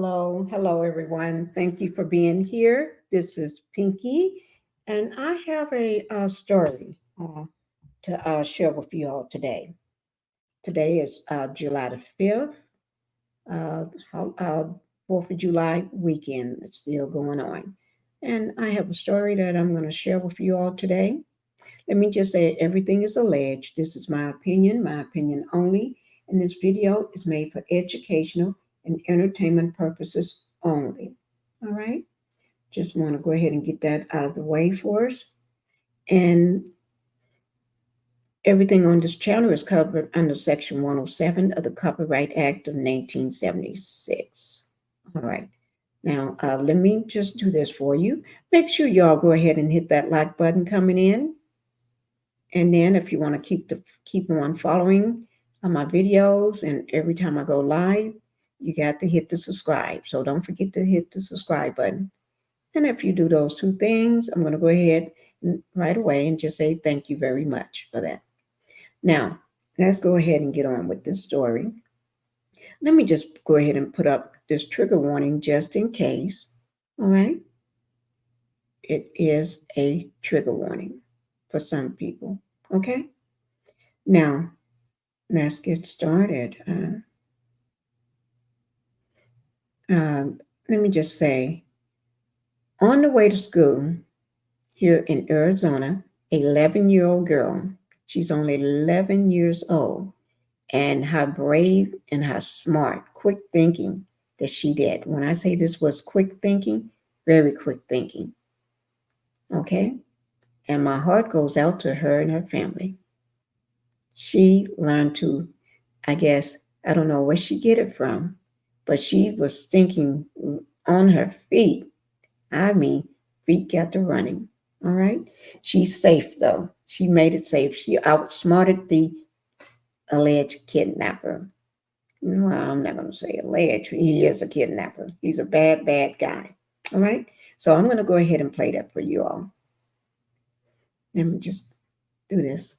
Hello, everyone. Thank you for being here. This is Pinkie, and I have a story to share with you all today. Today is July the 5th, uh, 4th of July weekend. It's still going on. And I have a story that I'm going to share with you all today. Let me just say everything is alleged. This is my opinion only, and this video is made for educational and entertainment purposes only. All right? Just want to go ahead and get that out of the way for us. And everything on this channel is covered under Section 107 of the Copyright Act of 1976. All right. Now, let me just do this for you. Make sure y'all go ahead and hit that like button coming in. And then if you want to keep on following my videos, and every time I go live, you got to hit the subscribe. So don't forget to hit the subscribe button. And if you do those two things, I'm going to go ahead right away and just say thank you very much for that. Now, let's go ahead and get on with this story. Let me just go ahead and put up this trigger warning just in case. All right. It is a trigger warning for some people. Okay. Now, let's get started. Let me just say, on the way to school here in Arizona, 11-year-old girl, she's only 11 years old, and how brave and how smart, quick thinking that she did. When I say this was quick thinking, very quick thinking. Okay? And my heart goes out to her and her family. She learned to, I guess, I don't know where she get it from, but she was thinking on her feet. I mean, feet got to running. All right. She's safe though. She made it safe. She outsmarted the alleged kidnapper. Well, I'm not going to say alleged. He is a kidnapper. He's a bad, bad guy. All right. So I'm going to go ahead and play that for you all. Let me just do this.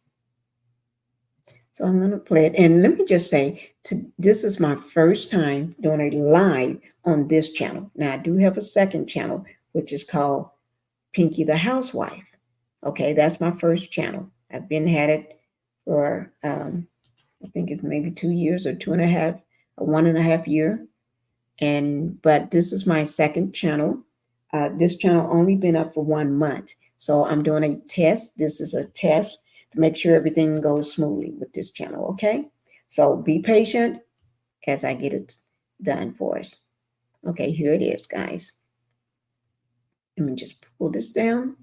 So I'm going to play it. And let me just say, this is my first time doing a live on this channel. Now, I do have a second channel, which is called Pinkie the Housewife. Okay, that's my first channel. I've been had it for, I think it's maybe 2 years or 2.5, or 1.5 year. But this is my second channel. This channel only been up for 1 month. So I'm doing a test. This is a test to make sure everything goes smoothly with this channel, okay? So be patient as I get it done for us. Okay, here it is, guys. Let me just pull this down.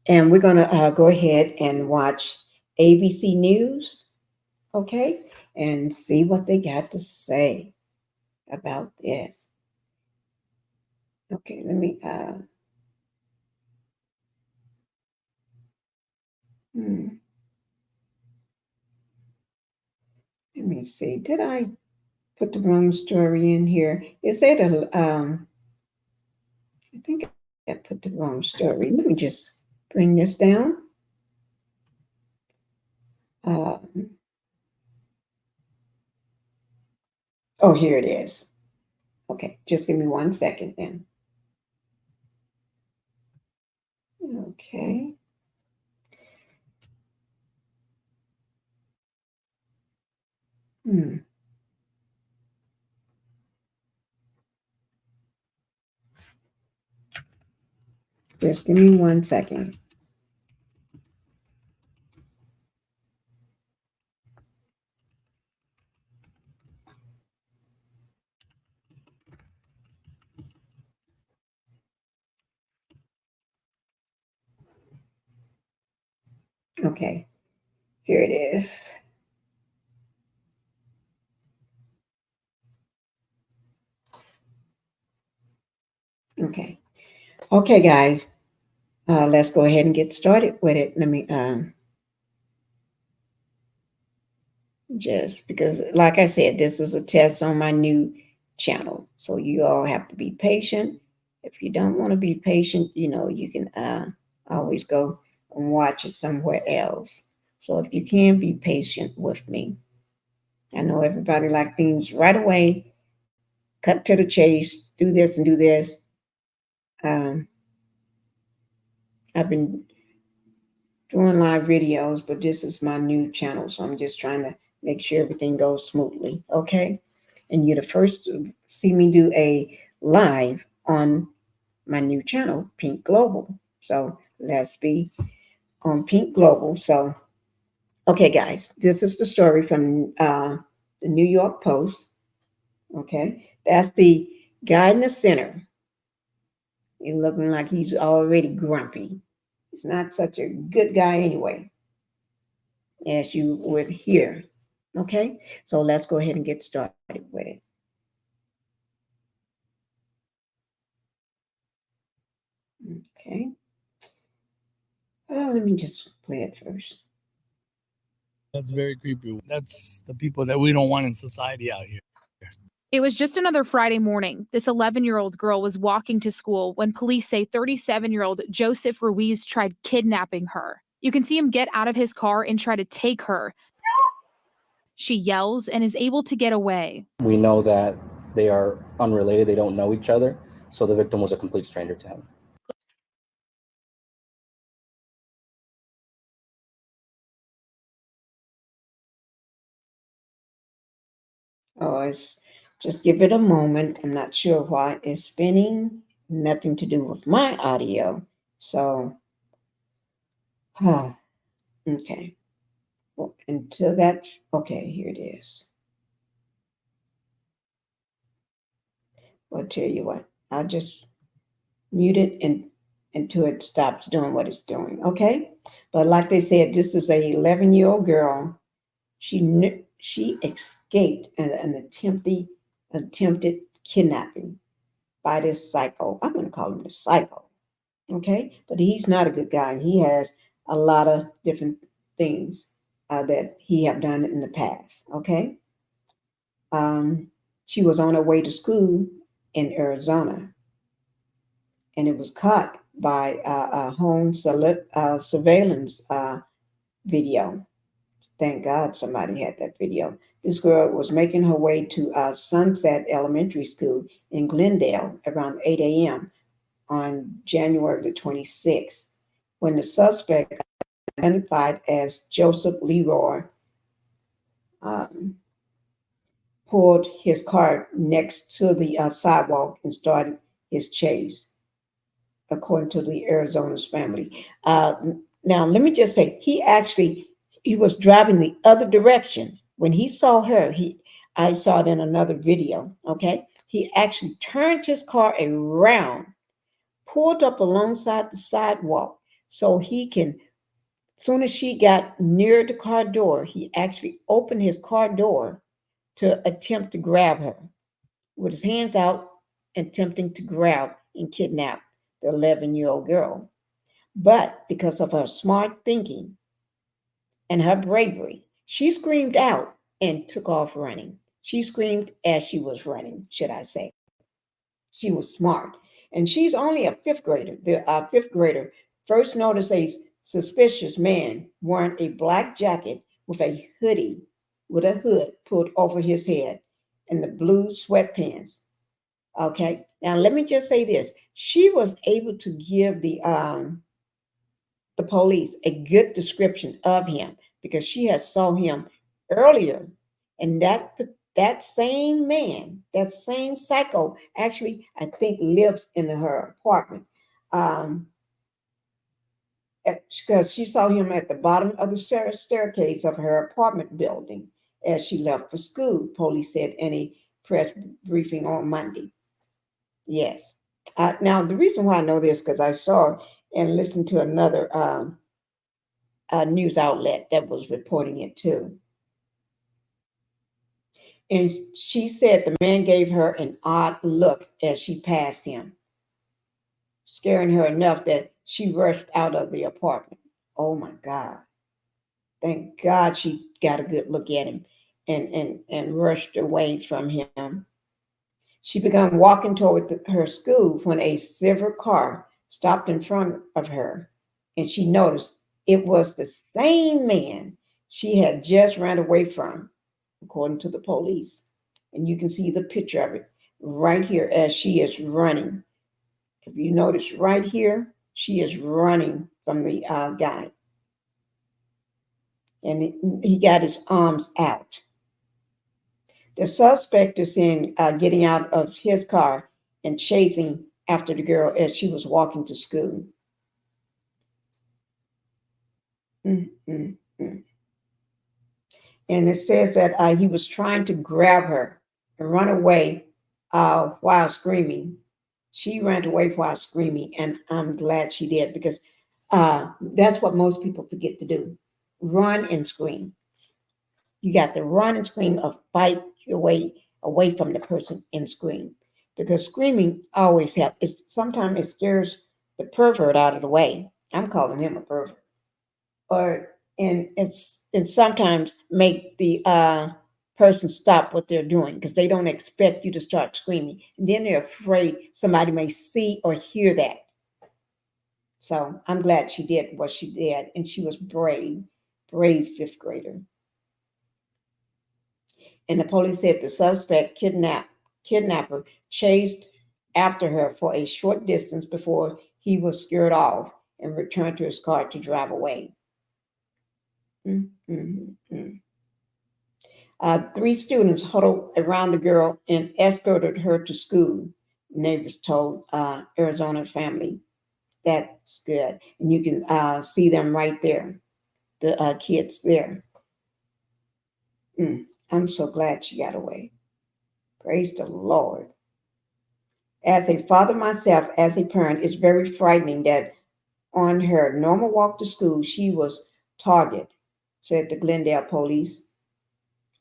And we're going to go ahead and watch ABC News, okay? And see what they got to say about this. Okay, let me... Let me see. Did I put the wrong story in here? Is it I think I put the wrong story. Let me just bring this down. Oh, here it is. Okay, just give me 1 second then. Okay. Just give me 1 second. Okay, here it is. Okay. Okay, guys. Let's go ahead and get started with it. Let me just because, like I said, this is a test on my new channel. So you all have to be patient. If you don't want to be patient, you can always go and watch it somewhere else. So if you can be patient with me, I know everybody like things right away, cut to the chase, do this and do this. Um, I've been doing live videos, but this is my new channel, so I'm just trying to make sure everything goes smoothly. Okay, and you're the first to see me do a live on my new channel, Pink Global. So let's be on Pink Global. So, okay, guys, this is the story from the New York Post. Okay, that's the guy in the center. He's looking like he's already grumpy. He's not such a good guy anyway, as you would hear. Okay, so let's go ahead and get started with it. Okay, let me just play it first. That's very creepy. That's the people that we don't want in society out here. It was just another Friday morning. This 11-year-old girl was walking to school when police say 37-year-old Joseph Ruiz tried kidnapping her. You can see him get out of his car and try to take her. She yells and is able to get away. We know that they are unrelated. They don't know each other. So the victim was a complete stranger to him. Oh, it's just give it a moment. I'm not sure why it's spinning. Nothing to do with my audio. So, okay. Well, until that, okay, here it is. I'll tell you what, I'll just mute it and until it stops doing what it's doing. Okay. But like they said, this is a 11-year-old girl. She escaped an attempted kidnapping by this psycho. I'm going to call him the psycho. Okay, but he's not a good guy. He has a lot of different things that he have done in the past. Okay, um, she was on her way to school in Arizona, and it was caught by a home surveillance video. Thank God somebody had that video. This girl was making her way to Sunset Elementary School in Glendale around 8 a.m. on January the 26th, when the suspect, identified as Joseph Leroy, um, pulled his car next to the sidewalk and started his chase, according to the Arizona's family. Now, let me just say, he was driving the other direction when he saw her. I saw it in another video. Okay, he actually turned his car around, pulled up alongside the sidewalk so he can, as soon as she got near the car door, he actually opened his car door to attempt to grab her with his hands out, attempting to grab and kidnap the 11-year-old girl. But because of her smart thinking and her bravery, she screamed out and took off running. She screamed as she was running, should I say. She was smart. And she's only a fifth grader. The fifth grader first noticed a suspicious man wearing a black jacket with a hoodie, with a hood pulled over his head, and the blue sweatpants. Okay. Now let me just say this. She was able to give the police a good description of him because she had saw him earlier, and that same man, that same psycho, actually I think lives in her apartment. Um, because she saw him at the bottom of the staircase of her apartment building as she left for school, police said in a press briefing on Monday. Yes. Now, the reason why I know this because I saw and listened to another news outlet that was reporting it too. And she said the man gave her an odd look as she passed him, scaring her enough that she rushed out of the apartment. Oh my God. Thank God she got a good look at him and rushed away from him. She began walking toward her school when a silver car stopped in front of her, and she noticed it was the same man she had just ran away from, according to the police. And you can see the picture of it. right here as she is running. If you notice right here, she is running from the guy, and he got his arms out. The suspect is seen getting out of his car and chasing after the girl as she was walking to school. Mm, mm, mm. And it says that he was trying to grab her and run away while screaming. She ran away while screaming, and I'm glad she did because that's what most people forget to do: run and scream. You got to run and scream or fight your way away from the person and scream because screaming always helps. Sometimes it scares the pervert out of the way. I'm calling him a pervert, or and sometimes make the person stop what they're doing because they don't expect you to start screaming, and then they're afraid somebody may see or hear that. So I'm glad she did what she did, and she was brave, brave fifth grader. And the police said the suspect kidnapper chased after her for a short distance before he was scared off and returned to his car to drive away. Mm, mm, mm. Three students huddled around the girl and escorted her to school, neighbors told Arizona family. That's good. And you can see them right there, the kids there. I'm so glad she got away. Praise the Lord. As a father myself, as a parent, it's very frightening that on her normal walk to school, she was targeted, said the Glendale police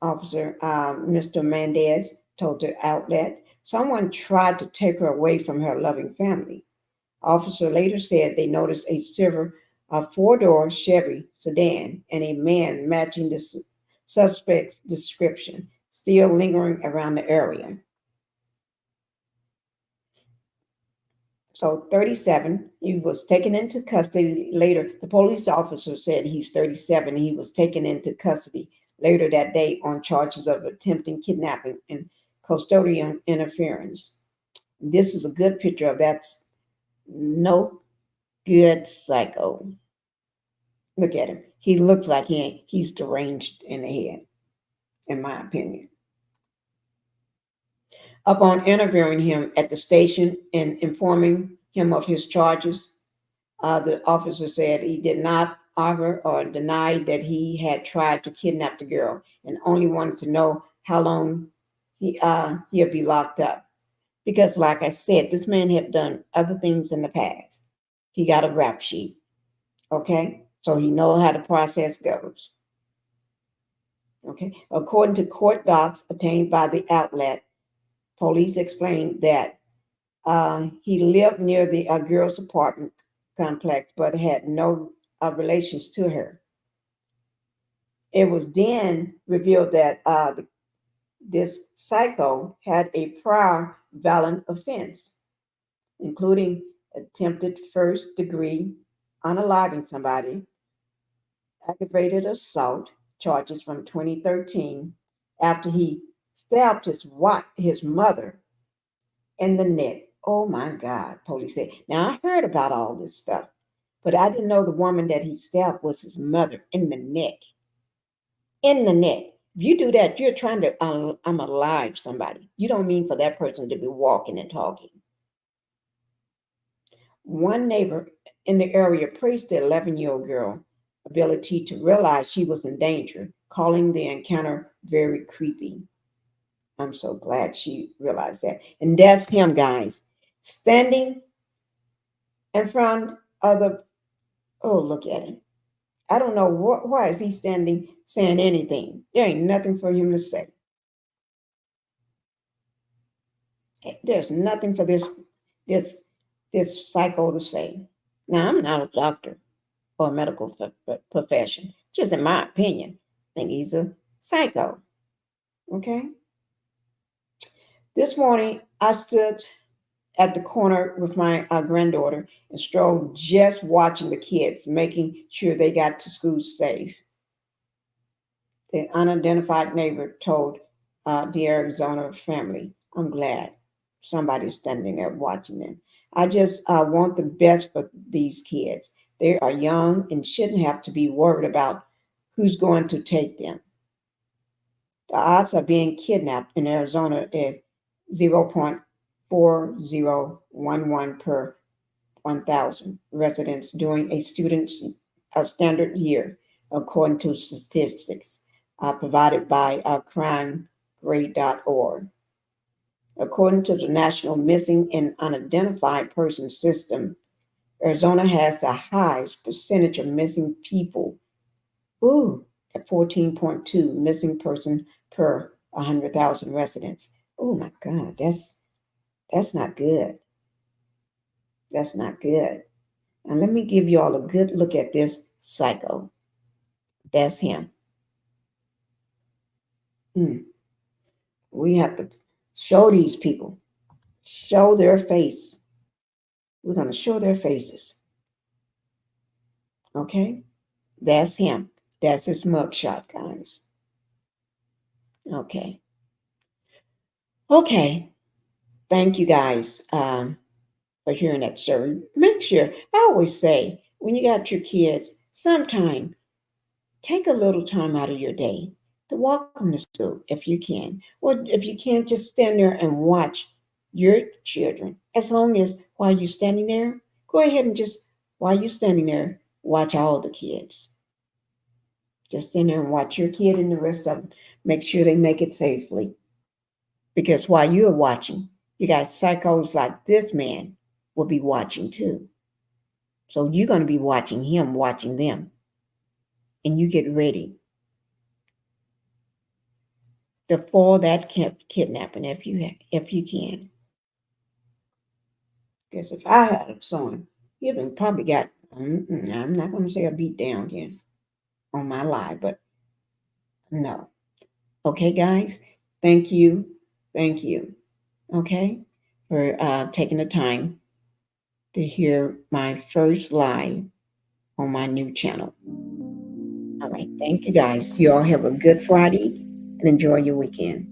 officer, Mr. Mendez, told the outlet. Someone tried to take her away from her loving family. Officer later said they noticed a silver, four-door Chevy sedan and a man matching the suspect's description, still lingering around the area. So 37, he was taken into custody later. The police officer said he's 37. He was taken into custody later that day on charges of attempting kidnapping and custodial interference. This is a good picture of that no good psycho. Look at him. He looks like he's deranged in the head, in my opinion. Upon interviewing him at the station and informing him of his charges, the officer said he did not argue or deny that he had tried to kidnap the girl and only wanted to know how long he'll be locked up. Because, like I said, this man had done other things in the past. He got a rap sheet, okay? So he knows how the process goes. Okay. According to court docs obtained by the outlet, police explained that he lived near the girl's apartment complex but had no relations to her. It was then revealed that this psycho had a prior violent offense, including attempted first degree unaliving somebody, aggravated assault charges from 2013 after he stabbed his mother in the neck. Oh my God, police said. Now, I heard about all this stuff, but I didn't know the woman that he stabbed was his mother in the neck. In the neck. If you do that, you're trying to unalive somebody. You don't mean for that person to be walking and talking. One neighbor in the area praised the 11-year-old girl ability to realize she was in danger, calling the encounter very creepy. I'm so glad she realized that. And that's him, guys, standing in front of the, oh, look at him. I don't know why is he standing saying anything. There ain't nothing for him to say. There's nothing for this psycho to say. Now, I'm not a doctor or a medical profession, just in my opinion. I think he's a psycho. Okay? This morning, I stood at the corner with my granddaughter and strolled just watching the kids, making sure they got to school safe. The unidentified neighbor told the Arizona family, I'm glad. somebody standing there watching them. I just want the best for these kids. They are young and shouldn't have to be worried about who's going to take them. The odds of being kidnapped in Arizona is 0.4011 per 1,000 residents during a standard year, according to statistics provided by crimegrade.org. According to the National Missing and Unidentified Persons System, Arizona has the highest percentage of missing people. At 14.2 missing person per 100,000 residents. Oh my God, that's not good. That's not good. And let me give you all a good look at this psycho. That's him. We have to show these people, show their face. We're going to show their faces. Okay? That's him. That's his mugshot, guys. Okay. Okay. Thank you guys for hearing that story. Make sure, I always say, when you got your kids, sometime take a little time out of your day to walk them to school if you can. Or if you can't, just stand there and watch your children. As long as while you're standing there, go ahead and just, while you're standing there, watch all the kids. Just stand there and watch your kid and the rest of them. Make sure they make it safely. Because while you're watching, you got psychos like this man will be watching too. So you're going to be watching him, watching them. And you get ready to foil that kidnapping if you can. Because if I had a son, he'd have probably got, I'm not going to say a beat down again on my life, but no. Okay, guys, thank you. Thank you. Okay, for taking the time to hear my first live on my new channel. All right, thank you guys. You all have a good Friday and enjoy your weekend.